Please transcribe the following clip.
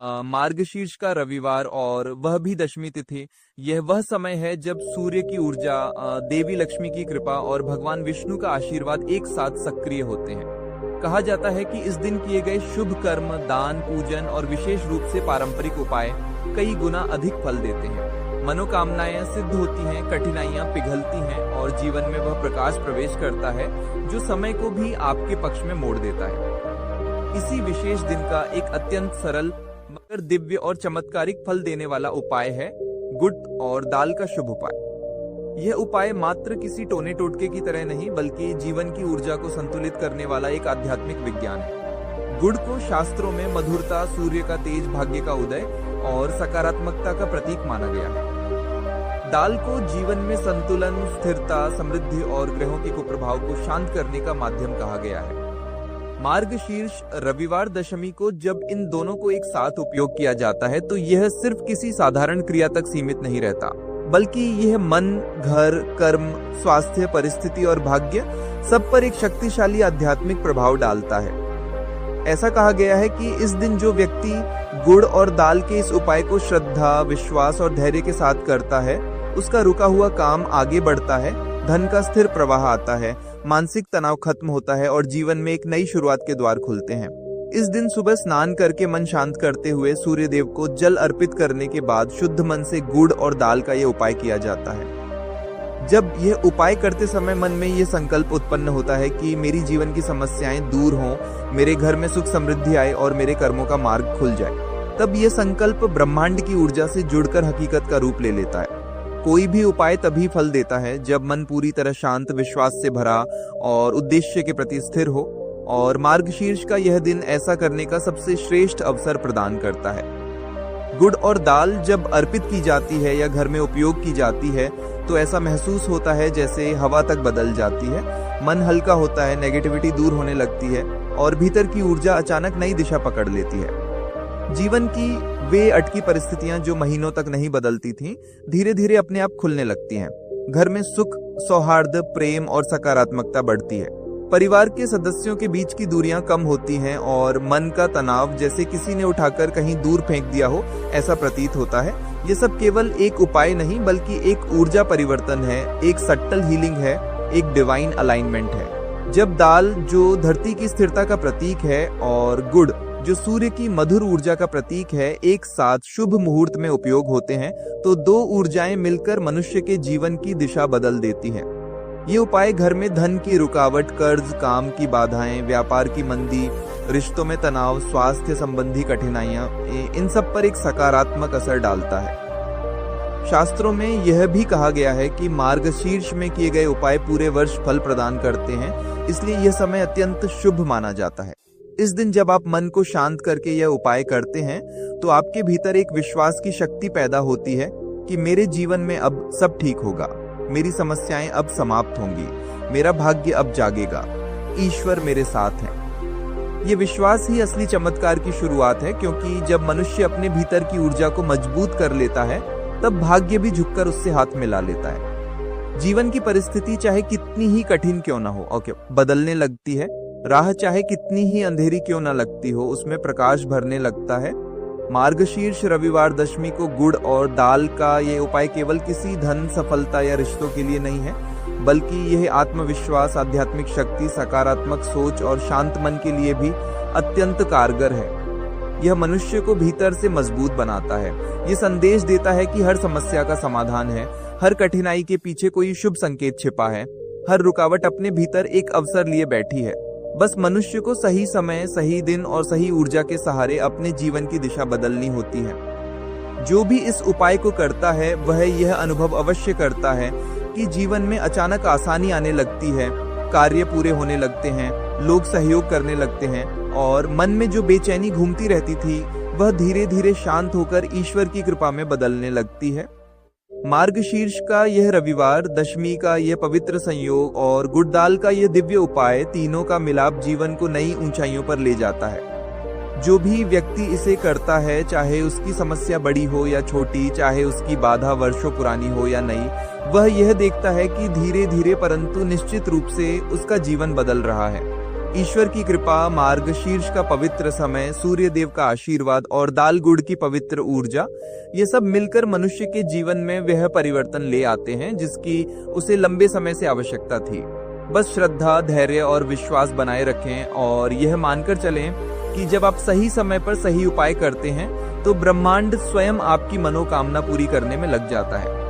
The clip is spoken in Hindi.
मार्गशीर्ष का रविवार और वह भी दशमी तिथि। यह वह समय है जब सूर्य की ऊर्जा, देवी लक्ष्मी की कृपा और भगवान विष्णु का आशीर्वाद एक साथ सक्रिय होते हैं। कहा जाता है कि इस दिन किए गए शुभ कर्म, दान, पूजन और विशेष रूप से पारंपरिक उपाय कई गुना अधिक फल देते हैं। मनोकामनाएं सिद्ध होती हैं, कठिनाइयां पिघलती हैं और जीवन में वह प्रकाश प्रवेश करता है जो समय को भी आपके पक्ष में मोड़ देता है। इसी विशेष दिन का एक अत्यंत सरल मगर दिव्य और चमत्कारिक फल देने वाला उपाय है गुड़ और दाल का शुभ उपाय। यह उपाय मात्र किसी टोने टोटके की तरह नहीं, बल्कि जीवन की ऊर्जा को संतुलित करने वाला एक आध्यात्मिक विज्ञान है। गुड़ को शास्त्रों में मधुरता, सूर्य का तेज, भाग्य का उदय और सकारात्मकता का प्रतीक माना गया है। दाल को जीवन में संतुलन, स्थिरता, समृद्धि और ग्रहों के कुप्रभाव को शांत करने का माध्यम कहा गया है। मार्गशीर्ष रविवार दशमी को जब इन दोनों को एक साथ उपयोग किया जाता है तो यह सिर्फ किसी साधारण क्रिया तक सीमित नहीं रहता, बल्कि यह मन, घर, कर्म, स्वास्थ्य, परिस्थिति और भाग्य सब पर एक शक्तिशाली आध्यात्मिक प्रभाव डालता है। ऐसा कहा गया है कि इस दिन जो व्यक्ति गुड़ और दाल के इस उपाय को श्रद्धा, विश्वास और धैर्य के साथ करता है, उसका रुका हुआ काम आगे बढ़ता है, धन का स्थिर प्रवाह आता है, मानसिक तनाव खत्म होता है और जीवन में एक नई शुरुआत के द्वार खुलते हैं। इस दिन सुबह स्नान करके मन शांत करते हुए सूर्य देव को जल अर्पित करने के बाद शुद्ध मन से गुड़ और दाल का यह उपाय किया जाता है। जब यह उपाय करते समय मन में यह संकल्प उत्पन्न होता है कि मेरी जीवन की समस्याएं दूर हों, मेरे घर में सुख समृद्धि आए और मेरे कर्मों का मार्ग खुल जाए, तब यह संकल्प ब्रह्मांड की ऊर्जा से जुड़कर हकीकत का रूप ले लेता है। कोई भी उपाय तभी फल देता है जब मन पूरी तरह शांत, विश्वास से भरा और उद्देश्य के प्रति स्थिर हो, और मार्गशीर्ष का यह दिन ऐसा करने का सबसे श्रेष्ठ अवसर प्रदान करता है। गुड़ और दाल जब अर्पित की जाती है या घर में उपयोग की जाती है तो ऐसा महसूस होता है जैसे हवा तक बदल जाती है, मन हल्का होता है, नेगेटिविटी दूर होने लगती है और भीतर की ऊर्जा अचानक नई दिशा पकड़ लेती है। जीवन की वे अटकी परिस्थितियां जो महीनों तक नहीं बदलती थीं, धीरे धीरे अपने आप खुलने लगती हैं। घर में सुख, सौहार्द, प्रेम और सकारात्मकता बढ़ती है। परिवार के सदस्यों के बीच की दूरियां कम होती हैं और मन का तनाव जैसे किसी ने उठाकर कहीं दूर फेंक दिया हो, ऐसा प्रतीत होता है। ये सब केवल एक उपाय नहीं, बल्कि एक ऊर्जा परिवर्तन है, एक सटल हीलिंग है, एक डिवाइन अलाइनमेंट है। जब दाल, जो धरती की स्थिरता का प्रतीक है, और गुड़, जो सूर्य की मधुर ऊर्जा का प्रतीक है, एक साथ शुभ मुहूर्त में उपयोग होते हैं तो दो ऊर्जाएं मिलकर मनुष्य के जीवन की दिशा बदल देती हैं। ये उपाय घर में धन की रुकावट, कर्ज, काम की बाधाएं, व्यापार की मंदी, रिश्तों में तनाव, स्वास्थ्य संबंधी कठिनाइयां, इन सब पर एक सकारात्मक असर डालता है। शास्त्रों में यह भी कहा गया है कि मार्गशीर्ष में किए गए उपाय पूरे वर्ष फल प्रदान करते हैं, इसलिए यह समय अत्यंत शुभ माना जाता है। इस दिन जब आप मन को शांत करके यह उपाय करते हैं तो आपके भीतर एक विश्वास की शक्ति पैदा होती है कि मेरे जीवन में अब सब ठीक होगा, मेरी समस्याएं अब समाप्त होंगी, मेरा भाग्य अब जागेगा, ईश्वर मेरे साथ है। ये विश्वास ही असली चमत्कार की शुरुआत है, क्योंकि जब मनुष्य अपने भीतर की ऊर्जा को मजबूत कर लेता है तब भाग्य भी झुककर उससे हाथ मिला लेता है। जीवन की परिस्थिति चाहे कितनी ही कठिन क्यों ना हो, बदलने लगती है। राह चाहे कितनी ही अंधेरी क्यों न लगती हो, उसमें प्रकाश भरने लगता है। मार्गशीर्ष रविवार दशमी को गुड़ और दाल का ये उपाय केवल किसी धन, सफलता या रिश्तों के लिए नहीं है, बल्कि यह आत्मविश्वास, आध्यात्मिक शक्ति, सकारात्मक सोच और शांत मन के लिए भी अत्यंत कारगर है। यह मनुष्य को भीतर से मजबूत बनाता है। ये संदेश देता है कि हर समस्या का समाधान है, हर कठिनाई के पीछे कोई शुभ संकेत छिपा है, हर रुकावट अपने भीतर एक अवसर लिए बैठी है। बस मनुष्य को सही समय, सही दिन और सही ऊर्जा के सहारे अपने जीवन की दिशा बदलनी होती है। जो भी इस उपाय को करता है वह यह अनुभव अवश्य करता है कि जीवन में अचानक आसानी आने लगती है, कार्य पूरे होने लगते हैं, लोग सहयोग करने लगते हैं और मन में जो बेचैनी घूमती रहती थी वह धीरे धीरे शांत होकर ईश्वर की कृपा में बदलने लगती है। मार्गशीर्ष का यह रविवार, दशमी का यह पवित्र संयोग और गुड़ दाल का यह दिव्य उपाय, तीनों का मिलाप जीवन को नई ऊंचाइयों पर ले जाता है। जो भी व्यक्ति इसे करता है, चाहे उसकी समस्या बड़ी हो या छोटी, चाहे उसकी बाधा वर्षों पुरानी हो या नई, वह यह देखता है कि धीरे धीरे परंतु निश्चित रूप से उसका जीवन बदल रहा है। ईश्वर की कृपा, मार्गशीर्ष का पवित्र समय, सूर्य देव का आशीर्वाद और दाल गुड़ की पवित्र ऊर्जा, ये सब मिलकर मनुष्य के जीवन में वह परिवर्तन ले आते हैं जिसकी उसे लंबे समय से आवश्यकता थी। बस श्रद्धा, धैर्य और विश्वास बनाए रखें और यह मानकर चलें कि जब आप सही समय पर सही उपाय करते हैं तो ब्रह्मांड स्वयं आपकी मनोकामना पूरी करने में लग जाता है।